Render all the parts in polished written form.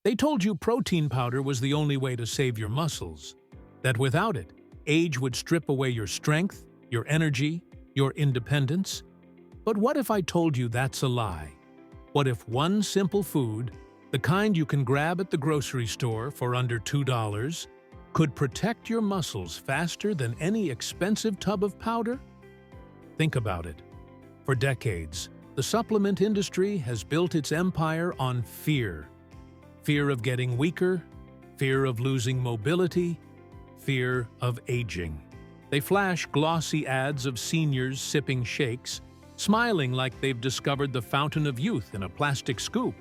They told you protein powder was the only way to save your muscles, that without it, age would strip away your strength, your energy, your independence. But what if I told you that's a lie? What if one simple food, the kind you can grab at the grocery store for under $2, could protect your muscles faster than any expensive tub of powder? Think about it. For decades, the supplement industry has built its empire on fear. Fear of getting weaker, fear of losing mobility, fear of aging. They flash glossy ads of seniors sipping shakes, smiling like they've discovered the fountain of youth in a plastic scoop.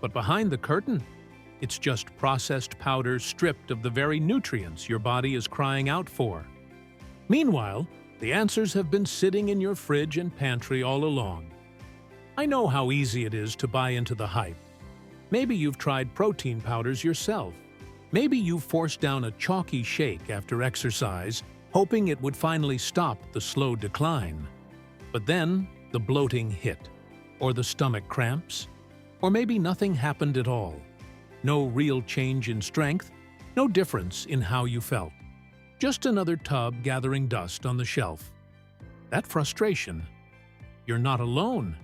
But behind the curtain, it's just processed powder stripped of the very nutrients your body is crying out for. Meanwhile, the answers have been sitting in your fridge and pantry all along. I know how easy it is to buy into the hype. Maybe you've tried protein powders yourself. Maybe you forced down a chalky shake after exercise, hoping it would finally stop the slow decline. But then, the bloating hit, or the stomach cramps, or maybe nothing happened at all. No real change in strength, no difference in how you felt. Just another tub gathering dust on the shelf. That frustration. You're not alone.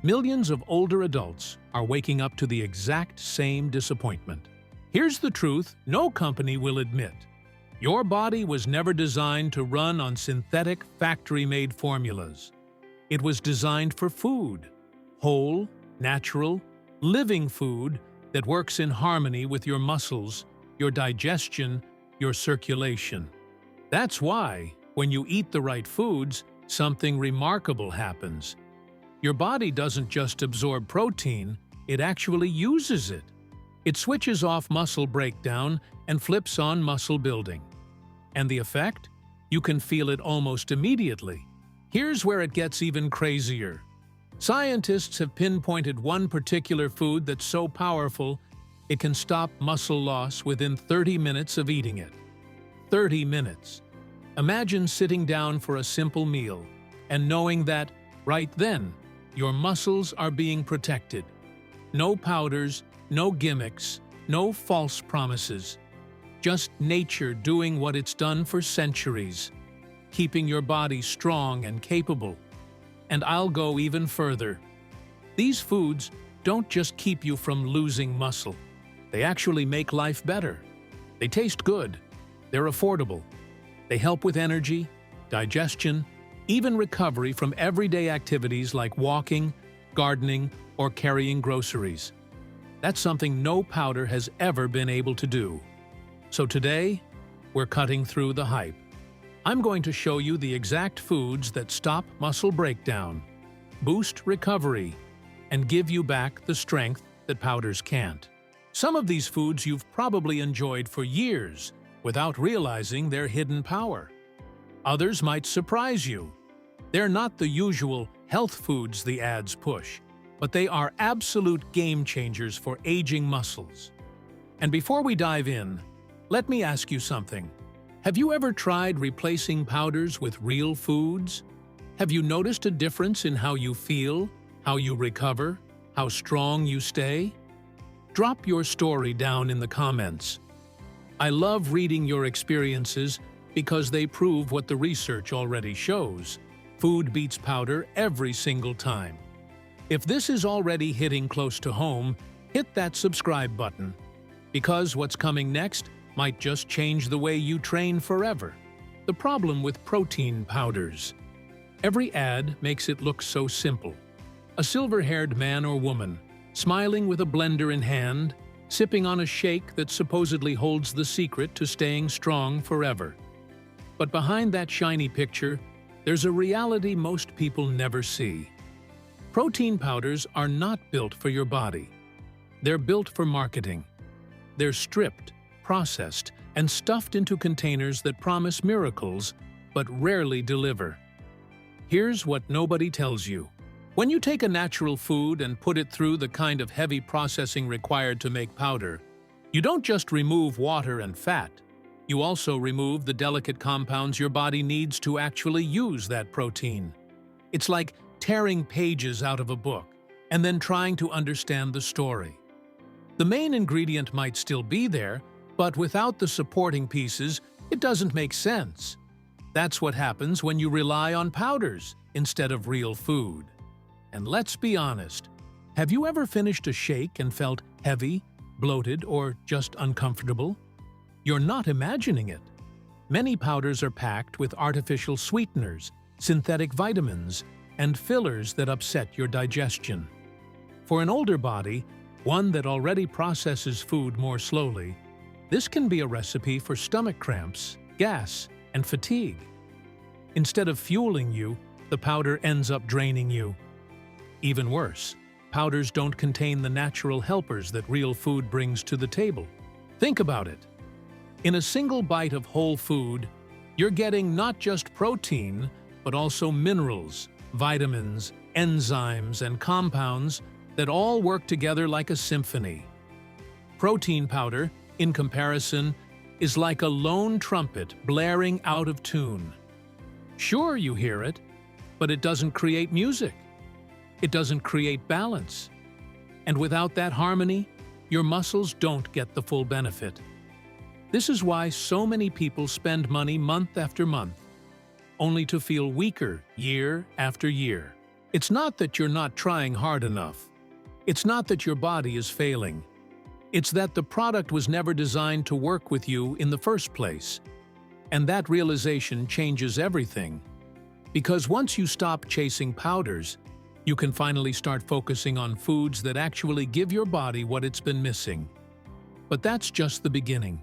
Millions of older adults are waking up to the exact same disappointment. Here's the truth no company will admit. Your body was never designed to run on synthetic, factory-made formulas. It was designed for food. Whole, natural, living food that works in harmony with your muscles, your digestion, your circulation. That's why, when you eat the right foods, something remarkable happens. Your body doesn't just absorb protein, it actually uses it. It switches off muscle breakdown and flips on muscle building. And the effect? You can feel it almost immediately. Here's where it gets even crazier. Scientists have pinpointed one particular food that's so powerful, it can stop muscle loss within 30 minutes of eating it. 30 minutes. Imagine sitting down for a simple meal and knowing that, right then, your muscles are being protected. No powders, no gimmicks, no false promises. Just nature doing what it's done for centuries, keeping your body strong and capable. And I'll go even further. These foods don't just keep you from losing muscle. They actually make life better. They taste good. They're affordable. They help with energy, digestion, even recovery from everyday activities like walking, gardening, or carrying groceries. That's something no powder has ever been able to do. So today, we're cutting through the hype. I'm going to show you the exact foods that stop muscle breakdown, boost recovery, and give you back the strength that powders can't. Some of these foods you've probably enjoyed for years without realizing their hidden power. Others might surprise you. They're not the usual health foods the ads push, but they are absolute game changers for aging muscles. And before we dive in, let me ask you something. Have you ever tried replacing powders with real foods? Have you noticed a difference in how you feel, how you recover, how strong you stay? Drop your story down in the comments. I love reading your experiences because they prove what the research already shows. Food beats powder every single time. If this is already hitting close to home, hit that subscribe button, because what's coming next might just change the way you train forever. The problem with protein powders. Every ad makes it look so simple. A silver-haired man or woman, smiling with a blender in hand, sipping on a shake that supposedly holds the secret to staying strong forever. But behind that shiny picture, there's a reality most people never see. Protein powders are not built for your body. They're built for marketing. They're stripped, processed, and stuffed into containers that promise miracles, but rarely deliver. Here's what nobody tells you. When you take a natural food and put it through the kind of heavy processing required to make powder, you don't just remove water and fat. You also remove the delicate compounds your body needs to actually use that protein. It's like tearing pages out of a book and then trying to understand the story. The main ingredient might still be there, but without the supporting pieces, it doesn't make sense. That's what happens when you rely on powders instead of real food. And let's be honest, have you ever finished a shake and felt heavy, bloated, or just uncomfortable? You're not imagining it. Many powders are packed with artificial sweeteners, synthetic vitamins, and fillers that upset your digestion. For an older body, one that already processes food more slowly, this can be a recipe for stomach cramps, gas, and fatigue. Instead of fueling you, the powder ends up draining you. Even worse, powders don't contain the natural helpers that real food brings to the table. Think about it. In a single bite of whole food, you're getting not just protein, but also minerals, vitamins, enzymes, and compounds that all work together like a symphony. Protein powder, in comparison, is like a lone trumpet blaring out of tune. Sure, you hear it, but it doesn't create music. It doesn't create balance. And without that harmony, your muscles don't get the full benefit. This is why so many people spend money month after month, only to feel weaker year after year. It's not that you're not trying hard enough. It's not that your body is failing. It's that the product was never designed to work with you in the first place. And that realization changes everything. Because once you stop chasing powders, you can finally start focusing on foods that actually give your body what it's been missing. But that's just the beginning.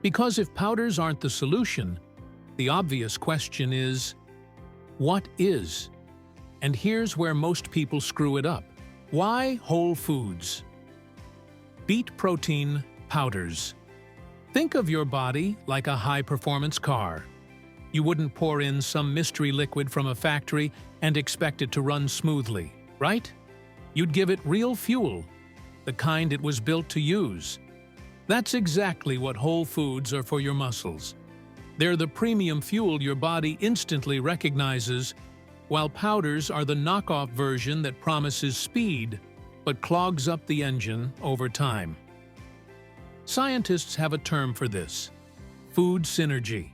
Because if powders aren't the solution, the obvious question is, what is? And here's where most people screw it up. Why whole foods? Beet protein powders. Think of your body like a high-performance car. You wouldn't pour in some mystery liquid from a factory and expect it to run smoothly, right? You'd give it real fuel, the kind it was built to use. That's exactly what whole foods are for your muscles. They're the premium fuel your body instantly recognizes, while powders are the knockoff version that promises speed but clogs up the engine over time. Scientists have a term for this: food synergy.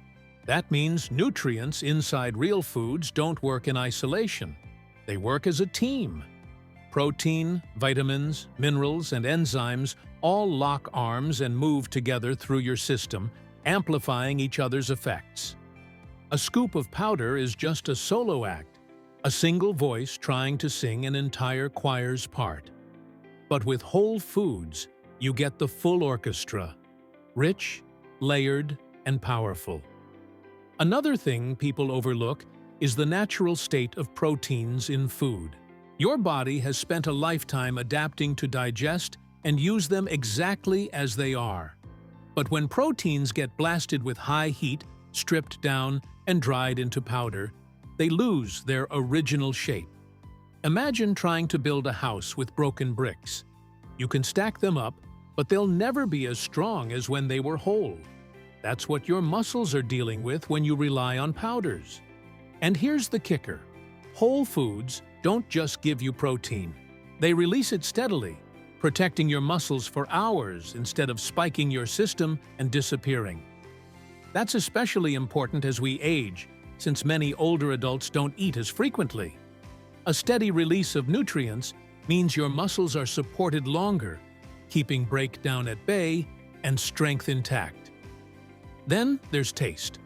That means nutrients inside real foods don't work in isolation. They work as a team. Protein, vitamins, minerals, and enzymes all lock arms and move together through your system, amplifying each other's effects. A scoop of powder is just a solo act, a single voice trying to sing an entire choir's part. But with whole foods, you get the full orchestra, rich, layered, and powerful. Another thing people overlook is the natural state of proteins in food. Your body has spent a lifetime adapting to digest and use them exactly as they are. But when proteins get blasted with high heat, stripped down, and dried into powder, they lose their original shape. Imagine trying to build a house with broken bricks. You can stack them up, but they'll never be as strong as when they were whole. That's what your muscles are dealing with when you rely on powders. And here's the kicker: whole foods don't just give you protein. They release it steadily, protecting your muscles for hours instead of spiking your system and disappearing. That's especially important as we age, since many older adults don't eat as frequently. A steady release of nutrients means your muscles are supported longer, keeping breakdown at bay and strength intact. Then there's taste.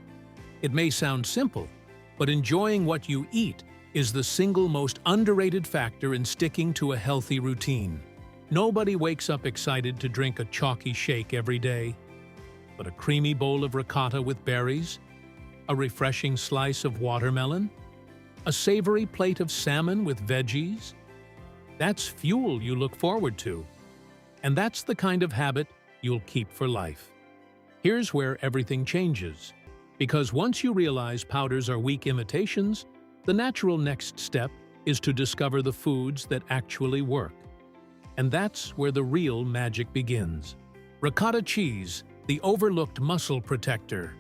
It may sound simple, but enjoying what you eat is the single most underrated factor in sticking to a healthy routine. Nobody wakes up excited to drink a chalky shake every day, but a creamy bowl of ricotta with berries, a refreshing slice of watermelon, a savory plate of salmon with veggies. That's fuel you look forward to. And that's the kind of habit you'll keep for life. Here's where everything changes. Because once you realize powders are weak imitations, the natural next step is to discover the foods that actually work. And that's where the real magic begins. Ricotta cheese, the overlooked muscle protector.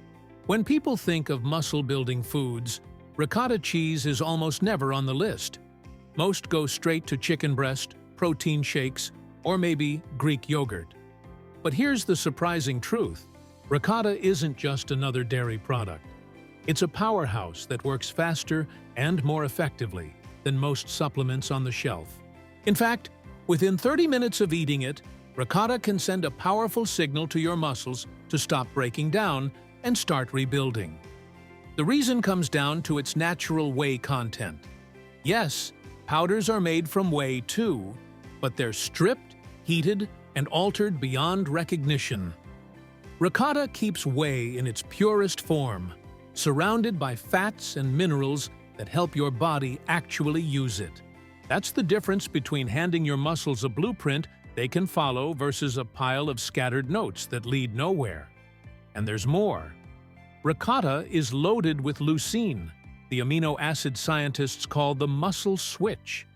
When people think of muscle-building foods, ricotta cheese is almost never on the list. Most go straight to chicken breast, protein shakes, or maybe Greek yogurt. But here's the surprising truth. Ricotta isn't just another dairy product. It's a powerhouse that works faster and more effectively than most supplements on the shelf. In fact, within 30 minutes of eating it, ricotta can send a powerful signal to your muscles to stop breaking down and start rebuilding. The reason comes down to its natural whey content. Yes, powders are made from whey too, but they're stripped, heated, and altered beyond recognition. Ricotta keeps whey in its purest form, surrounded by fats and minerals that help your body actually use it. That's the difference between handing your muscles a blueprint they can follow versus a pile of scattered notes that lead nowhere. And there's more. Ricotta is loaded with leucine, the amino acid scientists call the muscle switch.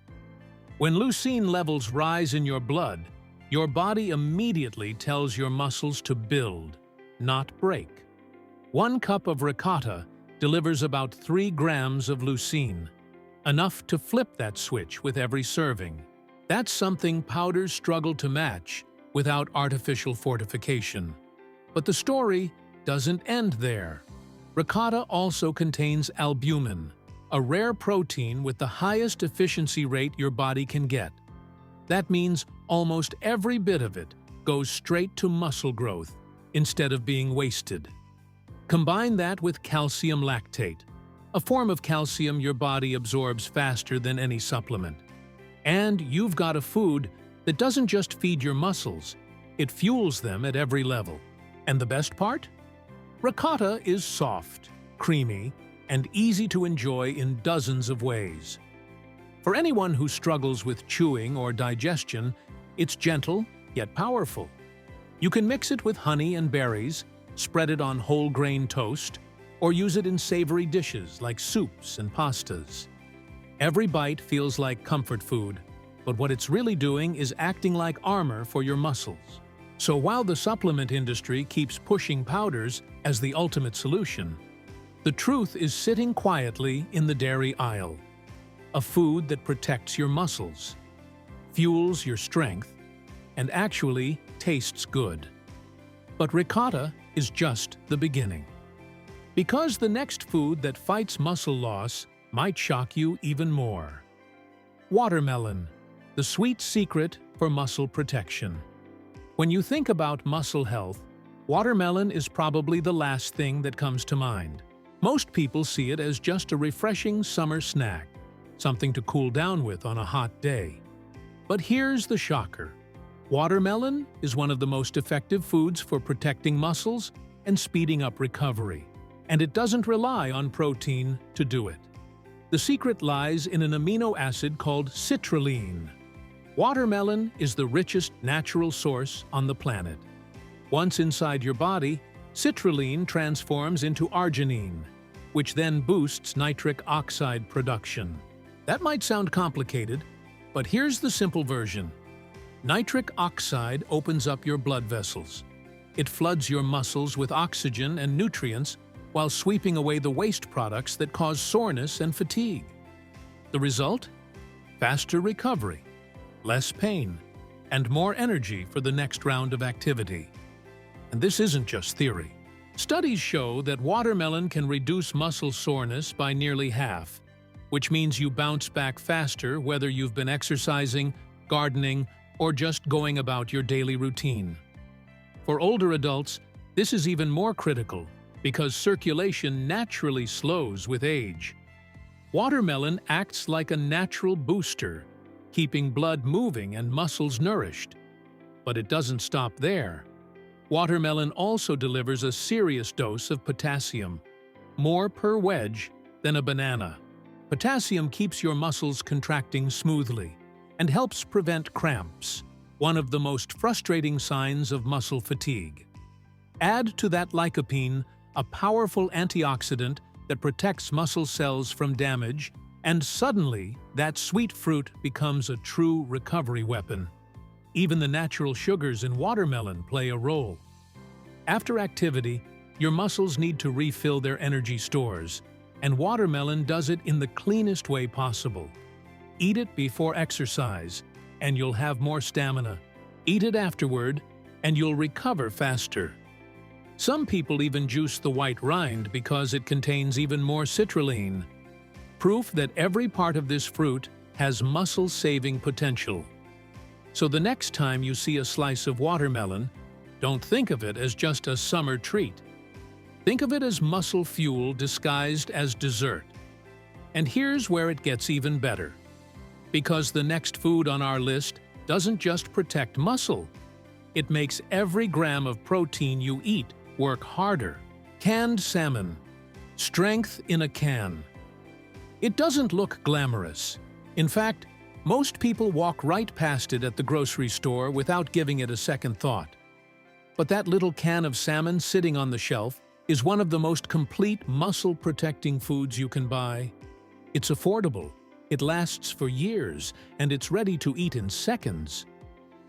When leucine levels rise in your blood, your body immediately tells your muscles to build, not break. 1 cup of ricotta delivers about 3 grams of leucine, enough to flip that switch with every serving. That's something powders struggle to match without artificial fortification. But the story doesn't end there. Ricotta also contains albumin, a rare protein with the highest efficiency rate your body can get. That means almost every bit of it goes straight to muscle growth instead of being wasted. Combine that with calcium lactate, a form of calcium your body absorbs faster than any supplement. And you've got a food that doesn't just feed your muscles, it fuels them at every level. And the best part? Ricotta is soft, creamy, and easy to enjoy in dozens of ways. For anyone who struggles with chewing or digestion, it's gentle yet powerful. You can mix it with honey and berries, spread it on whole grain toast, or use it in savory dishes like soups and pastas. Every bite feels like comfort food, but what it's really doing is acting like armor for your muscles. So while the supplement industry keeps pushing powders as the ultimate solution, the truth is sitting quietly in the dairy aisle. A food that protects your muscles, fuels your strength, and actually tastes good. But ricotta is just the beginning. Because the next food that fights muscle loss might shock you even more. Watermelon, the sweet secret for muscle protection. When you think about muscle health, watermelon is probably the last thing that comes to mind. Most people see it as just a refreshing summer snack, something to cool down with on a hot day. But here's the shocker. Watermelon is one of the most effective foods for protecting muscles and speeding up recovery, and it doesn't rely on protein to do it. The secret lies in an amino acid called citrulline. Watermelon is the richest natural source on the planet. Once inside your body, citrulline transforms into arginine, which then boosts nitric oxide production. That might sound complicated, but here's the simple version. Nitric oxide opens up your blood vessels. It floods your muscles with oxygen and nutrients while sweeping away the waste products that cause soreness and fatigue. The result? Faster recovery, less pain, and more energy for the next round of activity. And this isn't just theory. Studies show that watermelon can reduce muscle soreness by nearly half, which means you bounce back faster whether you've been exercising, gardening, or just going about your daily routine. For older adults, this is even more critical because circulation naturally slows with age. Watermelon acts like a natural booster, keeping blood moving and muscles nourished. But it doesn't stop there. Watermelon also delivers a serious dose of potassium, more per wedge than a banana. Potassium keeps your muscles contracting smoothly and helps prevent cramps, one of the most frustrating signs of muscle fatigue. Add to that lycopene, a powerful antioxidant that protects muscle cells from damage, and suddenly that sweet fruit becomes a true recovery weapon. Even the natural sugars in watermelon play a role. After activity, your muscles need to refill their energy stores, and watermelon does it in the cleanest way possible. Eat it before exercise, and you'll have more stamina, Eat it afterward, and you'll recover faster. Some people even juice the white rind because it contains even more citrulline. Proof that every part of this fruit has muscle-saving potential. So the next time you see a slice of watermelon, don't think of it as just a summer treat. Think of it as muscle fuel disguised as dessert. And here's where it gets even better. Because the next food on our list doesn't just protect muscle, it makes every gram of protein you eat work harder. Canned salmon. Strength in a can. It doesn't look glamorous. In fact, most people walk right past it at the grocery store without giving it a second thought. But that little can of salmon sitting on the shelf is one of the most complete muscle-protecting foods you can buy. It's affordable, it lasts for years, and it's ready to eat in seconds.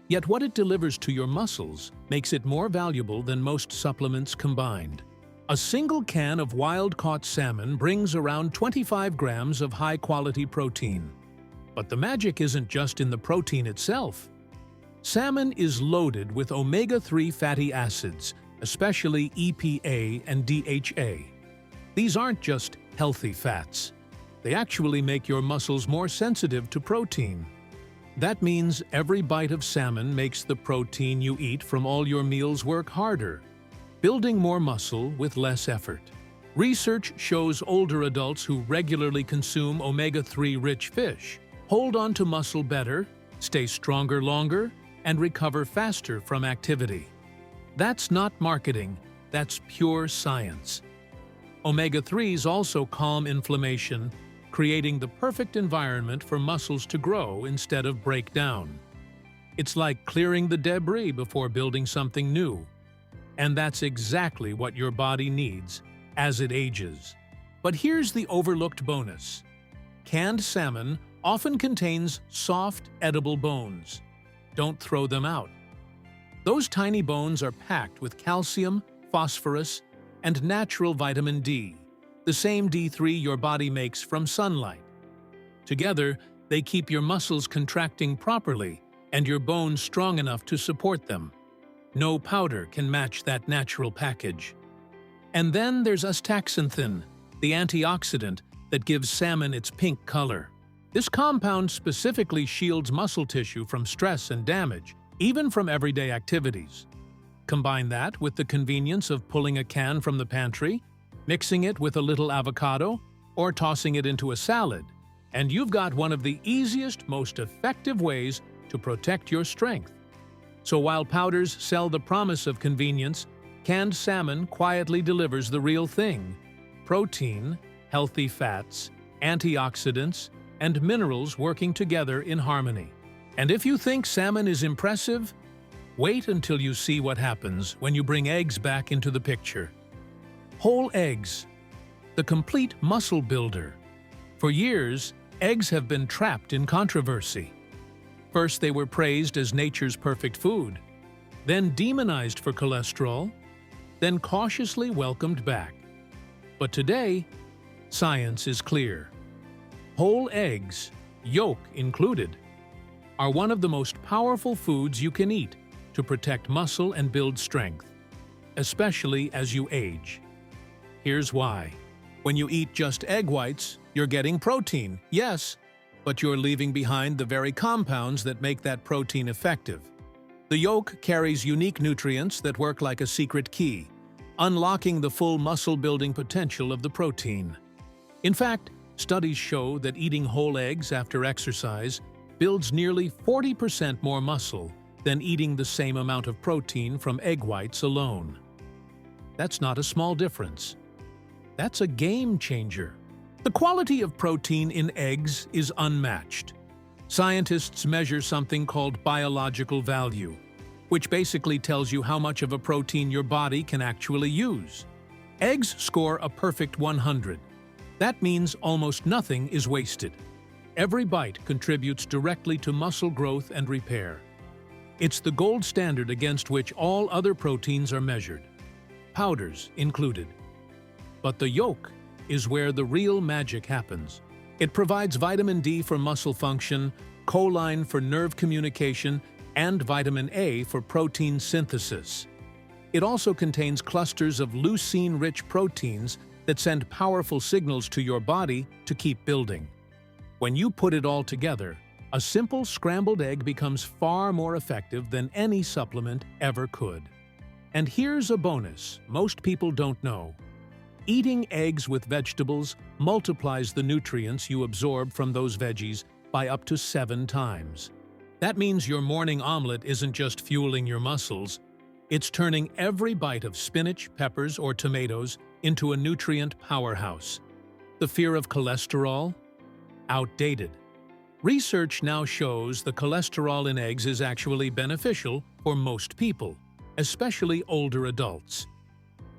Yet what it delivers to your muscles makes it more valuable than most supplements combined. A single can of wild-caught salmon brings around 25 grams of high-quality protein. But the magic isn't just in the protein itself. Salmon is loaded with omega-3 fatty acids, especially EPA and DHA. These aren't just healthy fats. They actually make your muscles more sensitive to protein. That means every bite of salmon makes the protein you eat from all your meals work harder, building more muscle with less effort. Research shows older adults who regularly consume omega-3 rich fish hold on to muscle better, stay stronger longer, and recover faster from activity. That's not marketing, that's pure science. Omega-3s also calm inflammation, creating the perfect environment for muscles to grow instead of break down. It's like clearing the debris before building something new. And that's exactly what your body needs as it ages. But here's the overlooked bonus. Canned salmon often contains soft, edible bones. Don't throw them out. Those tiny bones are packed with calcium, phosphorus, and natural vitamin D, the same D3 your body makes from sunlight. Together, they keep your muscles contracting properly and your bones strong enough to support them. No powder can match that natural package. And then there's astaxanthin, the antioxidant that gives salmon its pink color. This compound specifically shields muscle tissue from stress and damage, even from everyday activities. Combine that with the convenience of pulling a can from the pantry, mixing it with a little avocado, or tossing it into a salad, and you've got one of the easiest, most effective ways to protect your strength. So while powders sell the promise of convenience, canned salmon quietly delivers the real thing: protein, healthy fats, antioxidants, and minerals working together in harmony. And if you think salmon is impressive, wait until you see what happens when you bring eggs back into the picture. Whole eggs, the complete muscle builder. For years, eggs have been trapped in controversy. First, they were praised as nature's perfect food, then demonized for cholesterol, then cautiously welcomed back. But today, science is clear. Whole eggs, yolk included, are one of the most powerful foods you can eat to protect muscle and build strength, especially as you age. Here's why. When you eat just egg whites, you're getting protein, yes, but you're leaving behind the very compounds that make that protein effective. The yolk carries unique nutrients that work like a secret key, unlocking the full muscle-building potential of the protein. In fact, studies show that eating whole eggs after exercise builds nearly 40% more muscle than eating the same amount of protein from egg whites alone. That's not a small difference. That's a game changer. The quality of protein in eggs is unmatched. Scientists measure something called biological value, which basically tells you how much of a protein your body can actually use. Eggs score a perfect 100. That means almost nothing is wasted. Every bite contributes directly to muscle growth and repair. It's the gold standard against which all other proteins are measured, powders included. But the yolk is where the real magic happens. It provides vitamin D for muscle function, choline for nerve communication, and vitamin A for protein synthesis. It also contains clusters of leucine-rich proteins that send powerful signals to your body to keep building. When you put it all together, a simple scrambled egg becomes far more effective than any supplement ever could. And here's a bonus most people don't know. Eating eggs with vegetables multiplies the nutrients you absorb from those veggies by up to 7 times. That means your morning omelet isn't just fueling your muscles, it's turning every bite of spinach, peppers, or tomatoes into a nutrient powerhouse. The fear of cholesterol? Outdated. Research now shows the cholesterol in eggs is actually beneficial for most people, especially older adults.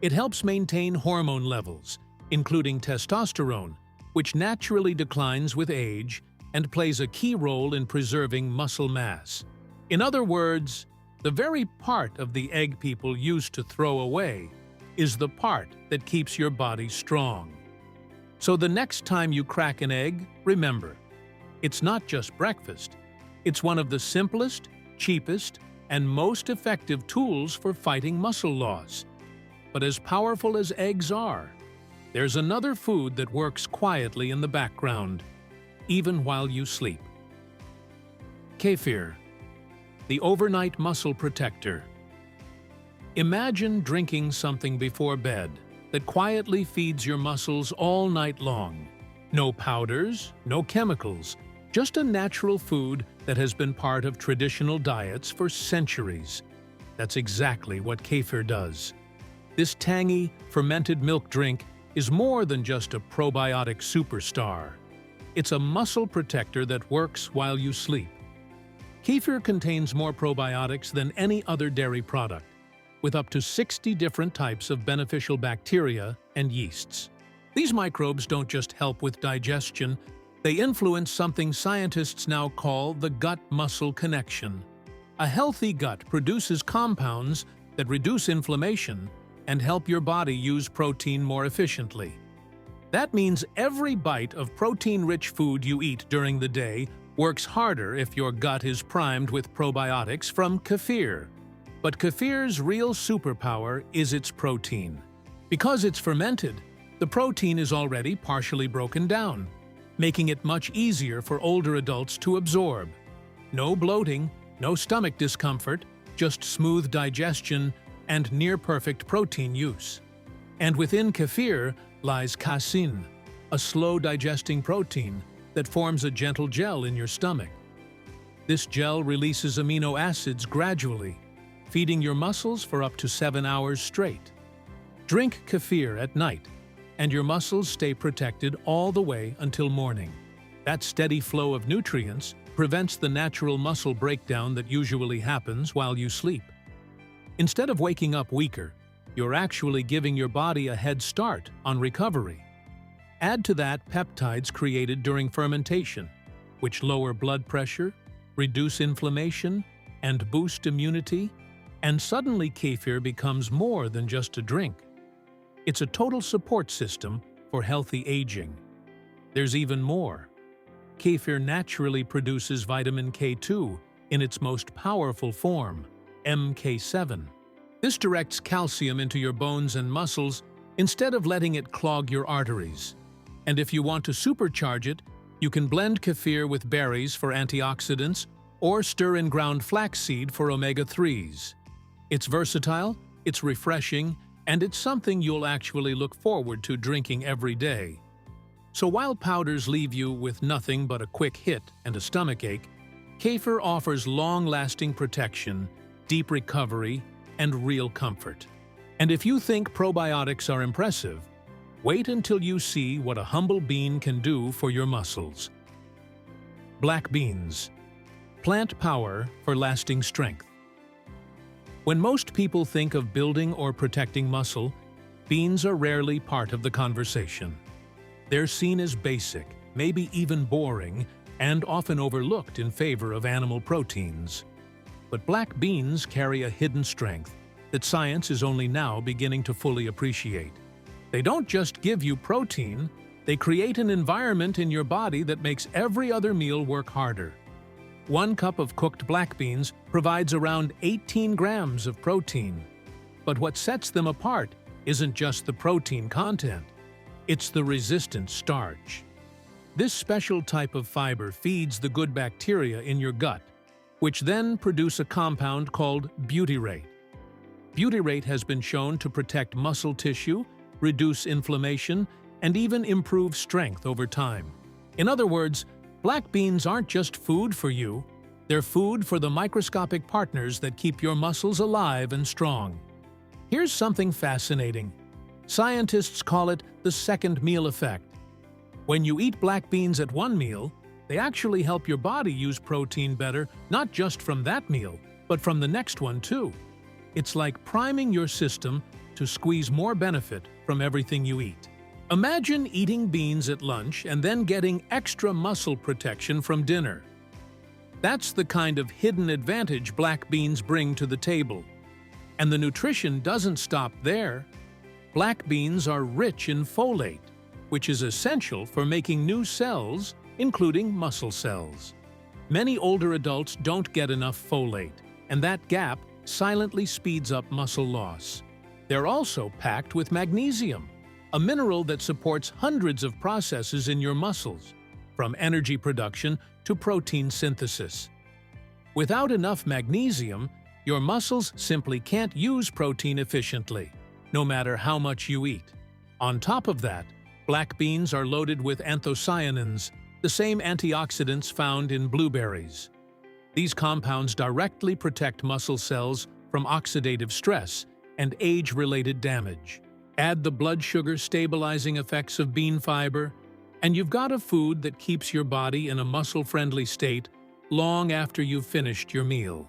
It helps maintain hormone levels, including testosterone, which naturally declines with age and plays a key role in preserving muscle mass. In other words, the very part of the egg people used to throw away is the part that keeps your body strong. So the next time you crack an egg, remember, it's not just breakfast. It's one of the simplest, cheapest, and most effective tools for fighting muscle loss. But as powerful as eggs are, there's another food that works quietly in the background, even while you sleep. Kefir, the overnight muscle protector. Imagine drinking something before bed that quietly feeds your muscles all night long. No powders, no chemicals, just a natural food that has been part of traditional diets for centuries. That's exactly what kefir does. This tangy, fermented milk drink is more than just a probiotic superstar. It's a muscle protector that works while you sleep. Kefir contains more probiotics than any other dairy product, with up to 60 different types of beneficial bacteria and yeasts. These microbes don't just help with digestion, they influence something scientists now call the gut-muscle connection. A healthy gut produces compounds that reduce inflammation and help your body use protein more efficiently. That means every bite of protein-rich food you eat during the day works harder if your gut is primed with probiotics from kefir. But kefir's real superpower is its protein. Because it's fermented, the protein is already partially broken down, making it much easier for older adults to absorb. No bloating, no stomach discomfort, just smooth digestion and near-perfect protein use. And within kefir lies casein, a slow-digesting protein that forms a gentle gel in your stomach. This gel releases amino acids gradually, feeding your muscles for up to 7 hours straight. Drink kefir at night, and your muscles stay protected all the way until morning. That steady flow of nutrients prevents the natural muscle breakdown that usually happens while you sleep. Instead of waking up weaker, you're actually giving your body a head start on recovery. Add to that peptides created during fermentation, which lower blood pressure, reduce inflammation, and boost immunity, and suddenly kefir becomes more than just a drink. It's a total support system for healthy aging. There's even more. Kefir naturally produces vitamin K2 in its most powerful form, MK7. This directs calcium into your bones and muscles instead of letting it clog your arteries. And if you want to supercharge it, you can blend kefir with berries for antioxidants or stir in ground flaxseed for omega-3s. It's versatile, it's refreshing, and it's something you'll actually look forward to drinking every day. So while powders leave you with nothing but a quick hit and a stomachache, kefir offers long-lasting protection, deep recovery, and real comfort. And if you think probiotics are impressive, wait until you see what a humble bean can do for your muscles. Black beans. Plant power for lasting strength. When most people think of building or protecting muscle, beans are rarely part of the conversation. They're seen as basic, maybe even boring, and often overlooked in favor of animal proteins. But black beans carry a hidden strength that science is only now beginning to fully appreciate. They don't just give you protein, they create an environment in your body that makes every other meal work harder. 1 cup of cooked black beans provides around 18 grams of protein. But what sets them apart isn't just the protein content, it's the resistant starch. This special type of fiber feeds the good bacteria in your gut, which then produce a compound called butyrate. Butyrate has been shown to protect muscle tissue, reduce inflammation, and even improve strength over time. In other words, black beans aren't just food for you, they're food for the microscopic partners that keep your muscles alive and strong. Here's something fascinating. Scientists call it the second meal effect. When you eat black beans at one meal, they actually help your body use protein better, not just from that meal, but from the next one too. It's like priming your system to squeeze more benefit from everything you eat. Imagine eating beans at lunch and then getting extra muscle protection from dinner. That's the kind of hidden advantage black beans bring to the table. And the nutrition doesn't stop there. Black beans are rich in folate, which is essential for making new cells, including muscle cells. Many older adults don't get enough folate, and that gap silently speeds up muscle loss. They're also packed with magnesium, a mineral that supports hundreds of processes in your muscles, from energy production to protein synthesis. Without enough magnesium, your muscles simply can't use protein efficiently, no matter how much you eat. On top of that, black beans are loaded with anthocyanins, the same antioxidants found in blueberries. These compounds directly protect muscle cells from oxidative stress and age-related damage. Add the blood sugar stabilizing effects of bean fiber, and you've got a food that keeps your body in a muscle-friendly state long after you've finished your meal.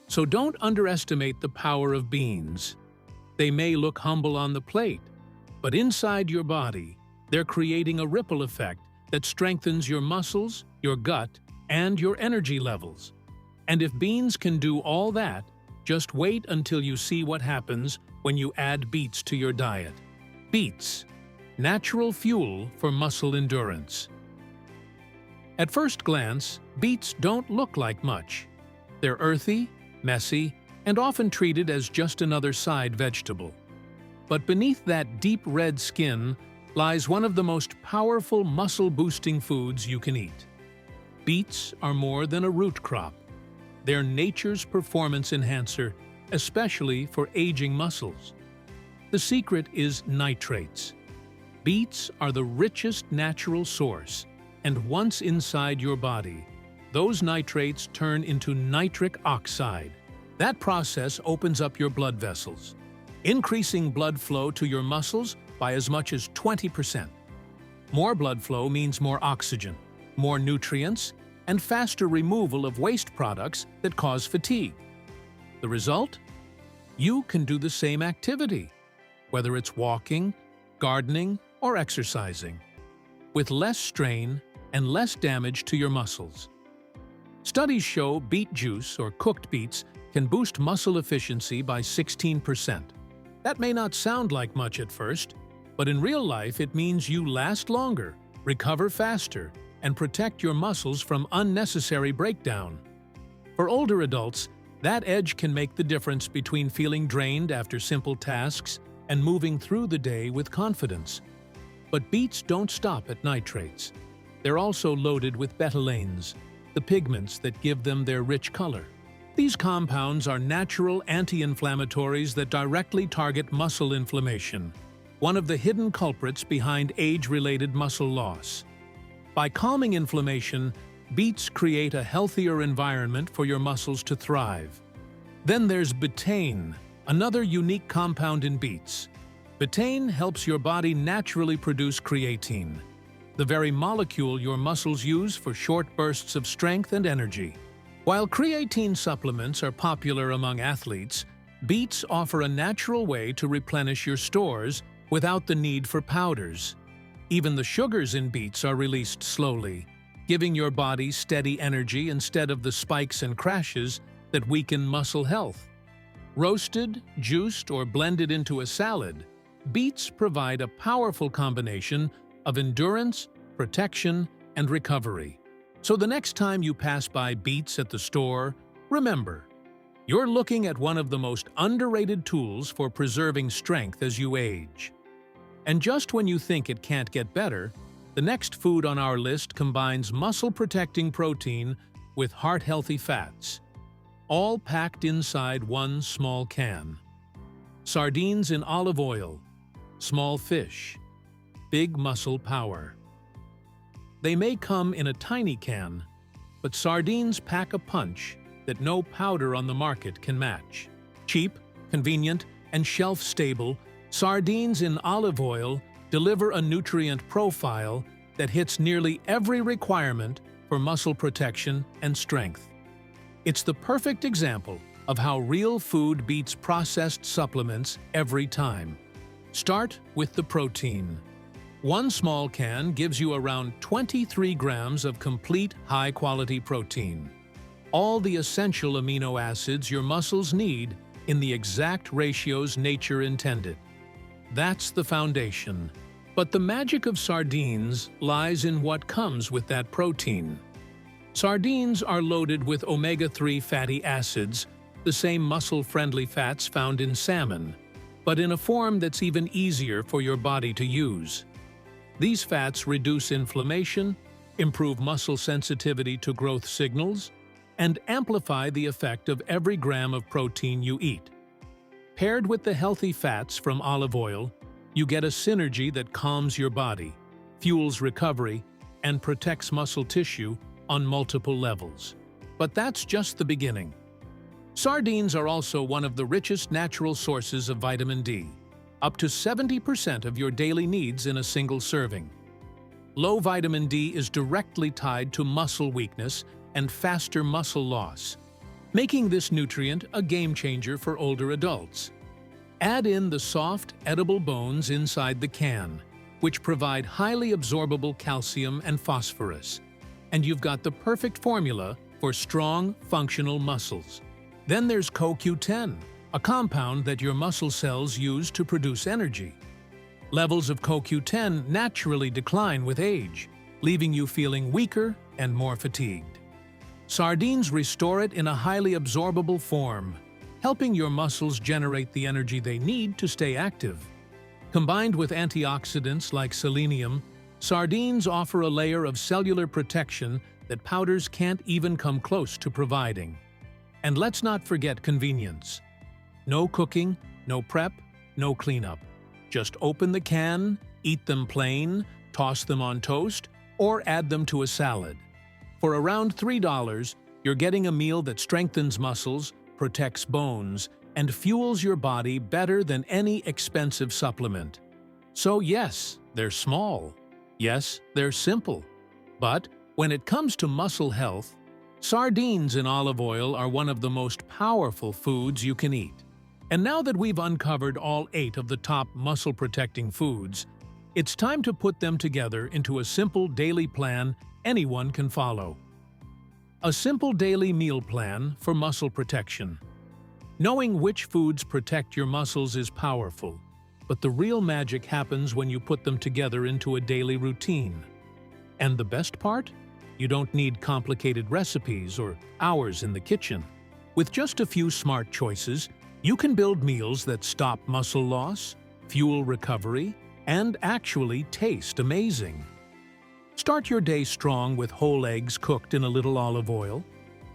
So don't underestimate the power of beans. They may look humble on the plate, but inside your body, they're creating a ripple effect that strengthens your muscles, your gut, and your energy levels. And if beans can do all that, just wait until you see what happens when you add beets to your diet. Beets, natural fuel for muscle endurance. At first glance, beets don't look like much. They're earthy, messy, and often treated as just another side vegetable. But beneath that deep red skin lies one of the most powerful muscle-boosting foods you can eat. Beets are more than a root crop. They're nature's performance enhancer, especially for aging muscles. The secret is nitrates. Beets are the richest natural source, and once inside your body, those nitrates turn into nitric oxide. That process opens up your blood vessels, increasing blood flow to your muscles by as much as 20%. More blood flow means more oxygen, more nutrients, and faster removal of waste products that cause fatigue. The result? You can do the same activity, whether it's walking, gardening, or exercising, with less strain and less damage to your muscles. Studies show beet juice or cooked beets can boost muscle efficiency by 16%. That may not sound like much at first, but in real life it means you last longer, recover faster, and protect your muscles from unnecessary breakdown. For older adults, that edge can make the difference between feeling drained after simple tasks and moving through the day with confidence. But beets don't stop at nitrates. They're also loaded with betalains, the pigments that give them their rich color. These compounds are natural anti-inflammatories that directly target muscle inflammation, one of the hidden culprits behind age-related muscle loss. By calming inflammation, beets create a healthier environment for your muscles to thrive. Then there's betaine, another unique compound in beets. Betaine helps your body naturally produce creatine, the very molecule your muscles use for short bursts of strength and energy. While creatine supplements are popular among athletes, beets offer a natural way to replenish your stores without the need for powders. Even the sugars in beets are released slowly, giving your body steady energy instead of the spikes and crashes that weaken muscle health. Roasted, juiced, or blended into a salad, beets provide a powerful combination of endurance, protection, and recovery. So the next time you pass by Beets at the store, remember, you're looking at one of the most underrated tools for preserving strength as you age. And just when you think it can't get better, the next food on our list combines muscle-protecting protein with heart-healthy fats, all packed inside one small can. Sardines in olive oil, small fish, big muscle power. They may come in a tiny can, but sardines pack a punch that no powder on the market can match. Cheap, convenient, and shelf-stable, sardines in olive oil deliver a nutrient profile that hits nearly every requirement for muscle protection and strength. It's the perfect example of how real food beats processed supplements every time. Start with the protein. One small can gives you around 23 grams of complete high-quality protein. All the essential amino acids your muscles need in the exact ratios nature intended. That's the foundation. But the magic of sardines lies in what comes with that protein. Sardines are loaded with omega-3 fatty acids, the same muscle-friendly fats found in salmon, but in a form that's even easier for your body to use. These fats reduce inflammation, improve muscle sensitivity to growth signals, and amplify the effect of every gram of protein you eat. Paired with the healthy fats from olive oil, you get a synergy that calms your body, fuels recovery, and protects muscle tissue on multiple levels. But that's just the beginning. Sardines are also one of the richest natural sources of vitamin D, up to 70% of your daily needs in a single serving. Low vitamin D is directly tied to muscle weakness and faster muscle loss, making this nutrient a game-changer for older adults. Add in the soft, edible bones inside the can, which provide highly absorbable calcium and phosphorus, and you've got the perfect formula for strong, functional muscles. Then there's CoQ10, a compound that your muscle cells use to produce energy. Levels of CoQ10 naturally decline with age, leaving you feeling weaker and more fatigued. Sardines restore it in a highly absorbable form, helping your muscles generate the energy they need to stay active. Combined with antioxidants like selenium, sardines offer a layer of cellular protection that powders can't even come close to providing. And let's not forget convenience. No cooking, no prep, no cleanup. Just open the can, eat them plain, toss them on toast, or add them to a salad. For around $3, you're getting a meal that strengthens muscles, protects bones, and fuels your body better than any expensive supplement. So yes, they're small. Yes, they're simple. But when it comes to muscle health, sardines in olive oil are one of the most powerful foods you can eat. And now that we've uncovered all 8 of the top muscle-protecting foods, it's time to put them together into a simple daily plan anyone can follow. A simple daily meal plan for muscle protection. Knowing which foods protect your muscles is powerful, but the real magic happens when you put them together into a daily routine. And the best part? You don't need complicated recipes or hours in the kitchen. With just a few smart choices, you can build meals that stop muscle loss, fuel recovery, and actually taste amazing. Start your day strong with whole eggs cooked in a little olive oil.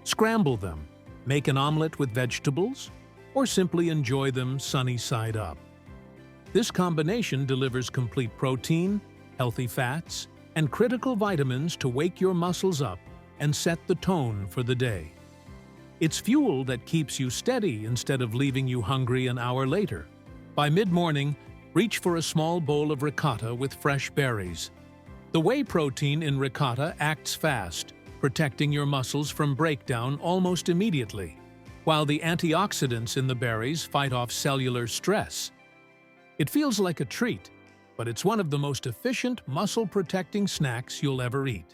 Scramble them, make an omelet with vegetables, or simply enjoy them sunny side up. This combination delivers complete protein, healthy fats, and critical vitamins to wake your muscles up and set the tone for the day. It's fuel that keeps you steady instead of leaving you hungry an hour later. By mid-morning, reach for a small bowl of ricotta with fresh berries. The whey protein in ricotta acts fast, protecting your muscles from breakdown almost immediately, while the antioxidants in the berries fight off cellular stress. It feels like a treat, but it's one of the most efficient muscle-protecting snacks you'll ever eat.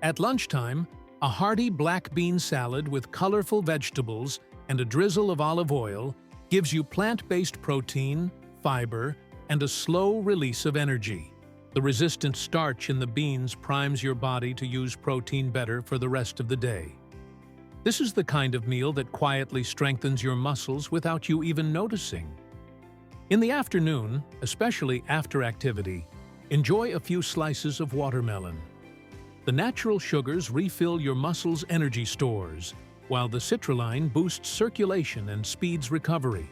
At lunchtime, a hearty black bean salad with colorful vegetables and a drizzle of olive oil gives you plant-based protein, fiber, and a slow release of energy. The resistant starch in the beans primes your body to use protein better for the rest of the day. This is the kind of meal that quietly strengthens your muscles without you even noticing. In the afternoon, especially after activity, enjoy a few slices of watermelon. The natural sugars refill your muscles' energy stores, while the citrulline boosts circulation and speeds recovery.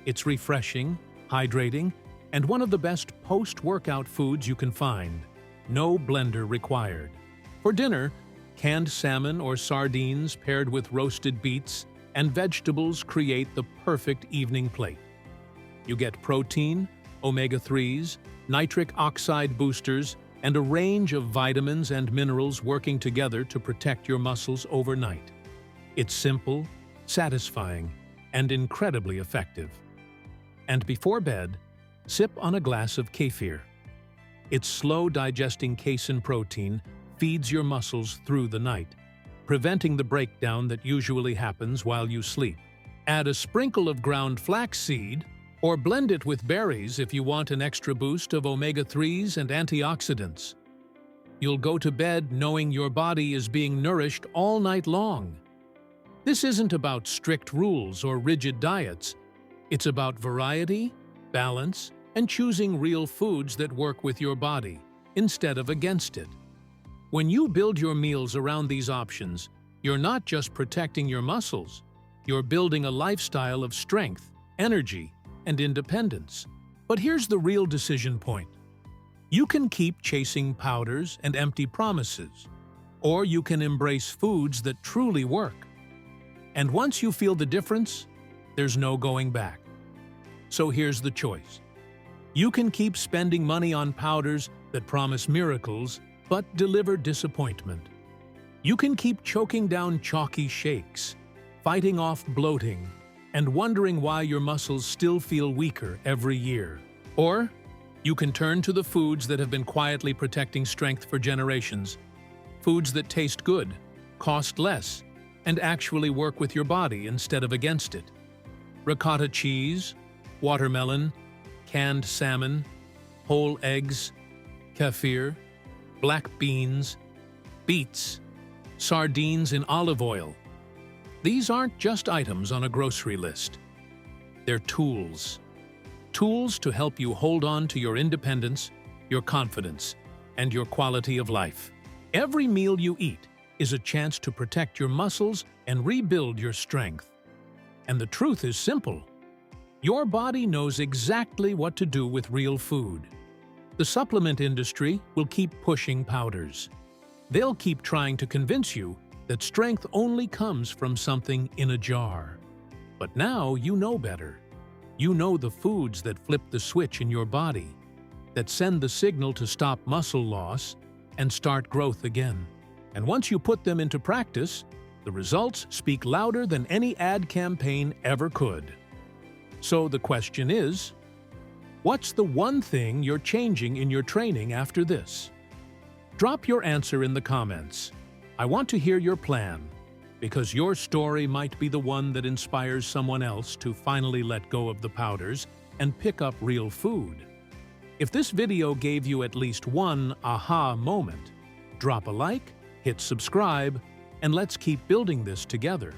It's refreshing, hydrating, and one of the best post-workout foods you can find. No blender required. For dinner, canned salmon or sardines paired with roasted beets and vegetables create the perfect evening plate. You get protein, omega-3s, nitric oxide boosters, and a range of vitamins and minerals working together to protect your muscles overnight. It's simple, satisfying, and incredibly effective. And before bed, sip on a glass of kefir. Its slow-digesting casein protein feeds your muscles through the night, preventing the breakdown that usually happens while you sleep. Add a sprinkle of ground flaxseed, or blend it with berries if you want an extra boost of omega-3s and antioxidants. You'll go to bed knowing your body is being nourished all night long. This isn't about strict rules or rigid diets. It's about variety, balance, and choosing real foods that work with your body, instead of against it. When you build your meals around these options, you're not just protecting your muscles, you're building a lifestyle of strength, energy, and independence. But here's the real decision point. You can keep chasing powders and empty promises, or you can embrace foods that truly work. And once you feel the difference, there's no going back. So here's the choice. You can keep spending money on powders that promise miracles but deliver disappointment. You can keep choking down chalky shakes, fighting off bloating, and wondering why your muscles still feel weaker every year. Or you can turn to the foods that have been quietly protecting strength for generations. Foods that taste good, cost less, and actually work with your body instead of against it. Ricotta cheese, watermelon, canned salmon, whole eggs, kefir, black beans, beets, sardines in olive oil. These aren't just items on a grocery list. They're tools. Tools to help you hold on to your independence, your confidence, and your quality of life. Every meal you eat is a chance to protect your muscles and rebuild your strength. And the truth is simple. Your body knows exactly what to do with real food. The supplement industry will keep pushing powders. They'll keep trying to convince you that strength only comes from something in a jar. But now you know better. You know the foods that flip the switch in your body, that send the signal to stop muscle loss and start growth again. And once you put them into practice, the results speak louder than any ad campaign ever could. So the question is, what's the one thing you're changing in your training after this? Drop your answer in the comments. I want to hear your plan, because your story might be the one that inspires someone else to finally let go of the powders and pick up real food. If this video gave you at least one aha moment, drop a like, hit subscribe, and let's keep building this together.